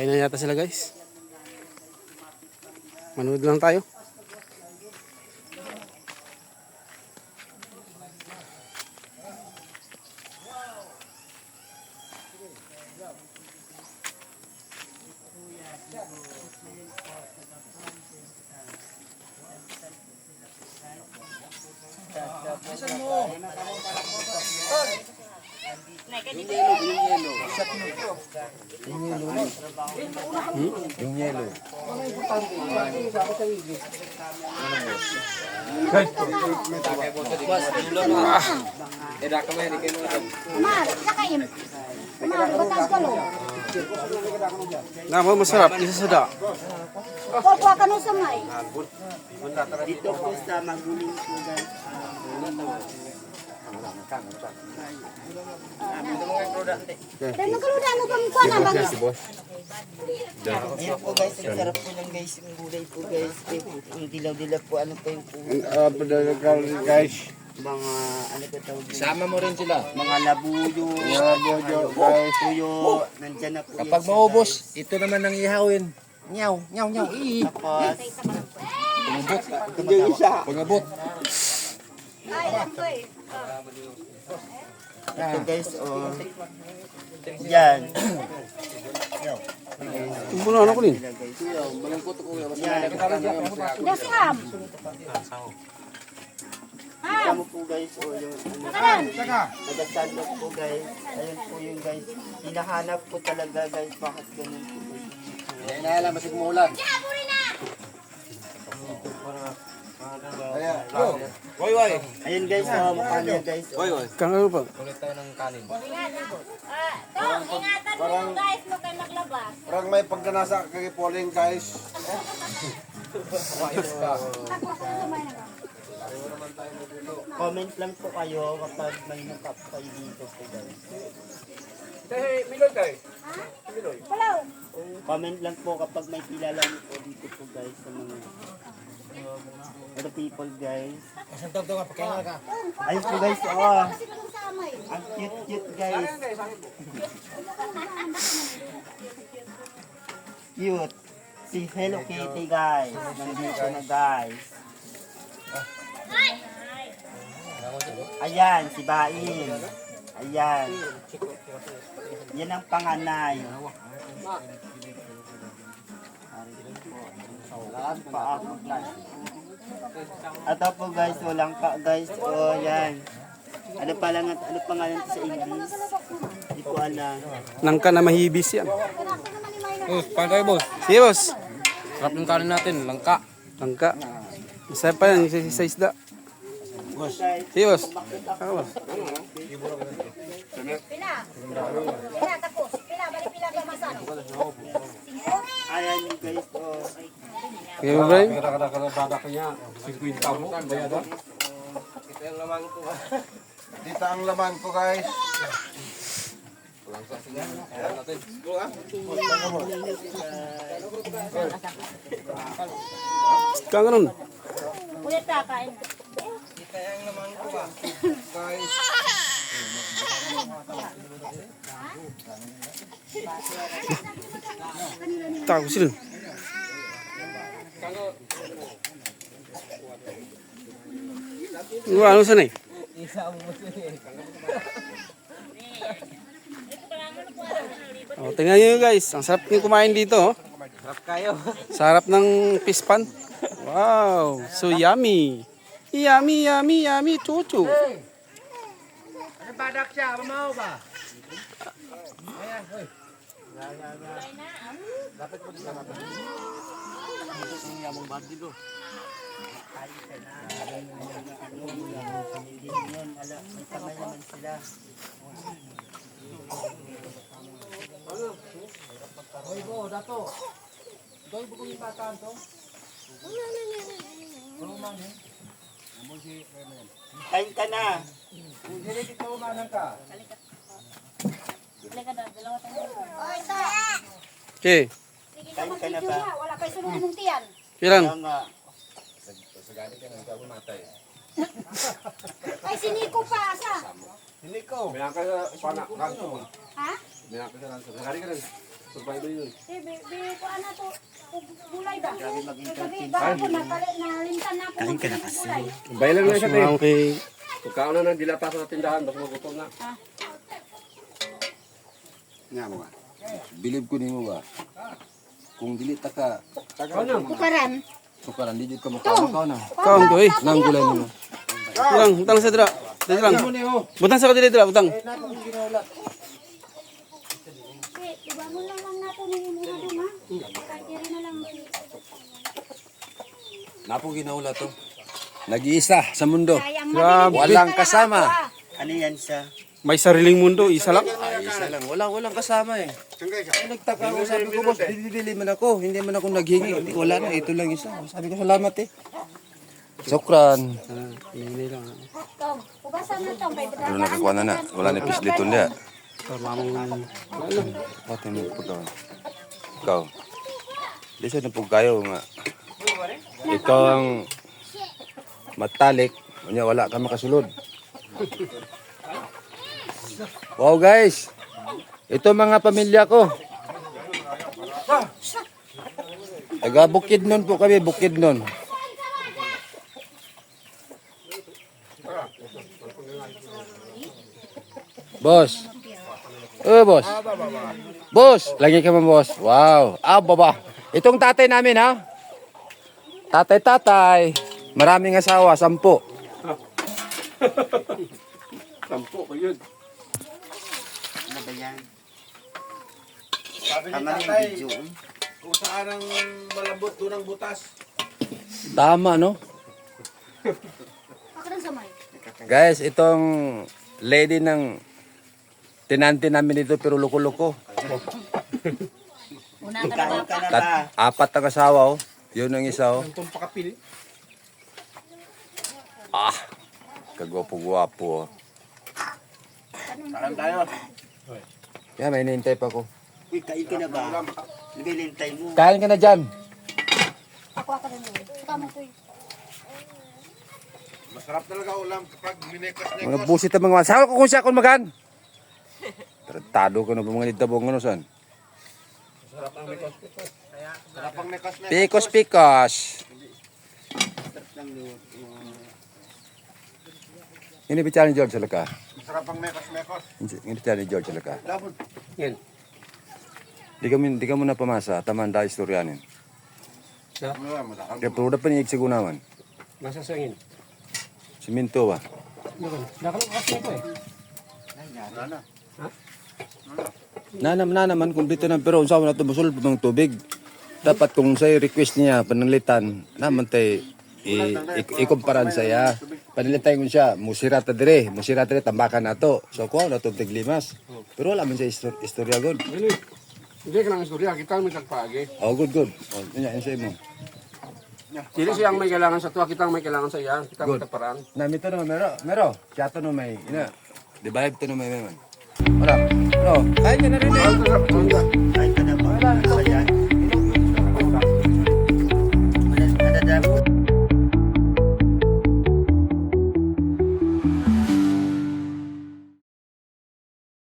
Kain na yata sila guys. Manood lang tayo. Yung yelo. Nama masarap, isa sada. Kuha ka nun sa may. Dito po sa Maguling po guys. Dahil nagkaluda ano kami kuha na bang? Ayan po guys, ang sarap po ng guys, yung gulay po guys. Ang dilaw-dilaw po, ano po yung po. Guys. Mga, ano po tawag yun? Sama mo rin sila. Mga labuyo. Labuyo guys. Tuyo. Nandyan na po Kapag yan sa maubos, ito naman ang ihawin. Nyaw, nyaw, nyaw. Tapos, Pangabot. Ay, ako eh. ito guys, oh. Yan. Tumbulan ako din. Yan. Daw si Ham. Ham. Ano po guys, oh, yung Nakaran. nagasalok po guys. Ayun po yung guys. Hinahanap po talaga guys. Bakit ganun po guys? Hindi na alam, masig umulan. Ayun guys, oh, mukha niya guys. Oh. Kang pa. Ulit tayo ng kanin. Ingatan mo guys, mo kayo maglabas. Parang may pagkanasa kay Pauline guys. Comment lang po kayo kapag may nakap kayo dito po guys. Hello. Comment lang po kapag may kilala niyo po dito po guys sa mga other people guys. Ayun po guys, oh. Kasi kung sa amay. Ang cute guys. Cute. Si Hello Kitty guys. Nandito na guys. Ayan, si Bain. Ayan. Yan ang panganay. Ito po guys, walang ka guys. Oh, yan. Ano pangalan sa English? Hindi ko alam. Nangka na mahibis yan. Boss, paano tayo boss? Sige boss. Sarap ng kanin natin, langka. Nangka. Masaya pa yan, isa isda. Sige boss. Ako boss. Pila. Pila tapos. Pila, balik pila ka masan. Ayan guys, oh. Okay, Brian? Dito ang laman ko guys. Kang ganun. Ulit ka, kain. Tago sila. Ano sana eh? Oh, tingnan nyo guys, ang sarap nyo kumain dito. Oh. Sarap kayo. Sarap ng fish pan. Wow, so yummy. Yummy, yummy, yummy, chuchu. Ano badak siya? Mamaw ba? May kamay naman sila. Kain ka na. Oy, ta. Okay, Sige Kain naman ka na video ba? na. Wala kayo sunod mong tiyan. kailan? Kaya nga. Ay, si Nico pa, asa? Hindi ko. May ka sa panak kanto. Ha? May ka sa kanto. Hari ka rin. ko ano to, gulay ba? Gabi, gahapon, nalintan na ako. Kain ka na kasi. Bailan lang siya, te. Okay. Pagkaon na ng dilata sa tindahan, basta magutom na. Nga mo ba? Bilib ko nimo ba? Kung dili ta ka Kukaran. sukaran di jud ka makaw na. Kaon to eh. Nang gulay nimo. Butang, butang sa dira. Dito lang. Butang sa kadili dira, butang. Diba mo lang nato ni muna doon ha? Kahit rin na lang. Napo ginaula to. Nag-iisa sa mundo. Sayang Grabe. Walang kasama. Ano yan sa... May sariling mundo, isa lang. Ay, isa lang. Walang kasama eh. Ay, nagtaka ako. Sabi ko, boss, bibili man ako. Hindi man ako naghingi. Wala na, ito lang isa. Sabi ko, salamat eh. Sukran. Ini lang. Tom, ugasan na Tom. Ano nakakuha na na? Wala na pisliton niya. Tamang Pati mo po daw. Ikaw. Di siya na po kayo nga. Ikaw ang matalik. Kanya wala ka makasulod. Wow guys. Ito mga pamilya ko. Taga Bukidnon po kami. Bukidnon. Boss. Boss. Boss. Lagi ka man, boss. Wow. Baba. Itong tatay namin, ha? Tatay. Maraming asawa. 10. Sampo ko yun. Ano ba yan? Sabi ni Tama yung tatay, video. kung saan ang malambot, doon ang butas. Tama, no? Ako rin sa may. Guys, itong lady ng tinante namin dito pero loko-loko. Una ka na Kain ka na ba? 4 ang asawa, oh. Yun ang isa, oh. itong pakapil. Kagwapo-gwapo, oh. Saan tayo? Yan, may hinihintay pa ko. Uy, kain ka na ba? Nabilintay mo. Kain ka na dyan. ako rin yun. Saka mo to eh. Masarap talaga ulam kapag minekas-nekas. Mga busit ang mga sawa ko kung siya akong magan. Tratado ka na ba mga litabong ano san? Sarap ang nekas-nekas. Pikos. Ini bicara ni George Salaka. Sarap ang mekos-mekos. Ini bicara ni George Salaka. Dapat. Yan. Di ka muna pamasa, taman da istoryanin. Wala, madakal. Kaya pero dapat niya sigunawan. Nasa sangin. Siminto ba? Nakalong kasi ito eh. Naman kumpleto na pero unsa na to busol ng tubig. Dapat kung say request niya pananglitan naman tay ikumparan saya. Pananglitan ko siya, musira ta dire tambakan nato. So ko na to tiglimas. Pero wala man siya istorya god. Hindi ka lang istorya, kita may tagpagi. Oh good. Oh, nya insay mo. Sino siyang may kailangan sa tuwa, kita ang may kailangan sa iya. Kita may tagparaan. Nami to no mero. Chato no may ina. Di vibe to no may man. Wala. Kain ka na rin eh. Kain ka na ba? Ano ba yan?